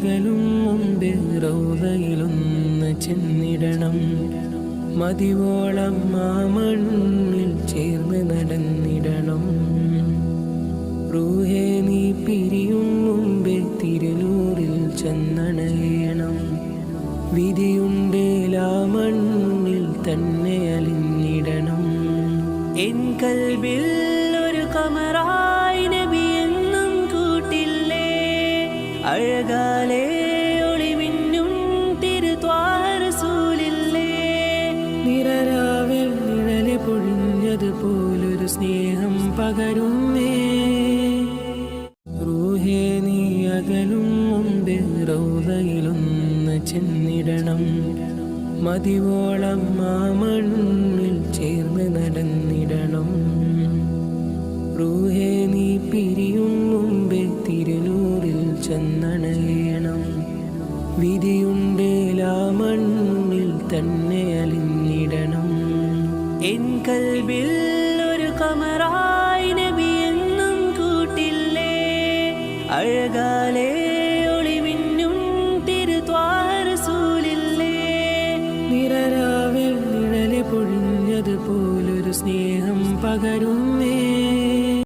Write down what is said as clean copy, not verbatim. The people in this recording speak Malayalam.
അകലും മുമ്പ് റൗളയിലൊന്ന് ചെന്നിടണം. മതിവോളം ആ മണ്ണിൽ ചേർന്ന് നടന്നിടണം. റൂഹേ നീ പിരിയും മുമ്പേ തിരുനൂറിൽ ചെന്നണയണം. വിധിയുണ്ടേലാ മണ്ണിൽ തന്നെ അലിഞ്ഞിടണം. എൻ കൽബിൽ ഒരു കമറായി നബി എന്നും കൂട്ടില്ലേ. അഴകാലേ ഒളിമിന്നും തിരുത്വാഹ റസൂലില്ലേ. നിറരാവിൽ നിഴല് പൊഴിഞ്ഞതുപോലൊരു സ്നേഹം പകരുന്നേ. റൂഹേ നീ അകലും മുമ്പ് റൗളയിലൊന്ന് ചെന്നിടണം. മതിവോളം ആ മണ്ണിൽ ചേർന്ന് നടന്നിടണം. റൂഹേ നീ പിരിയും മുമ്പേ തിരുനൂറിൽ ചെന്നണയണം. വിധിയുണ്ടേലാ മണ്ണിൽ തന്നെ അലിഞ്ഞിടണം. എൻ കൽബിൽ ഒരു കമറായി നബി എന്നും കൂട്ടില്ലേ. അഴകാലേ ഒളിമിന്നും തിരുത്വാഹ റസൂലില്ലേ. നിറരാവിൽ നിഴല് പൊഴിഞ്ഞതുപോലൊരു സ്നേഹം പകരുന്നേ.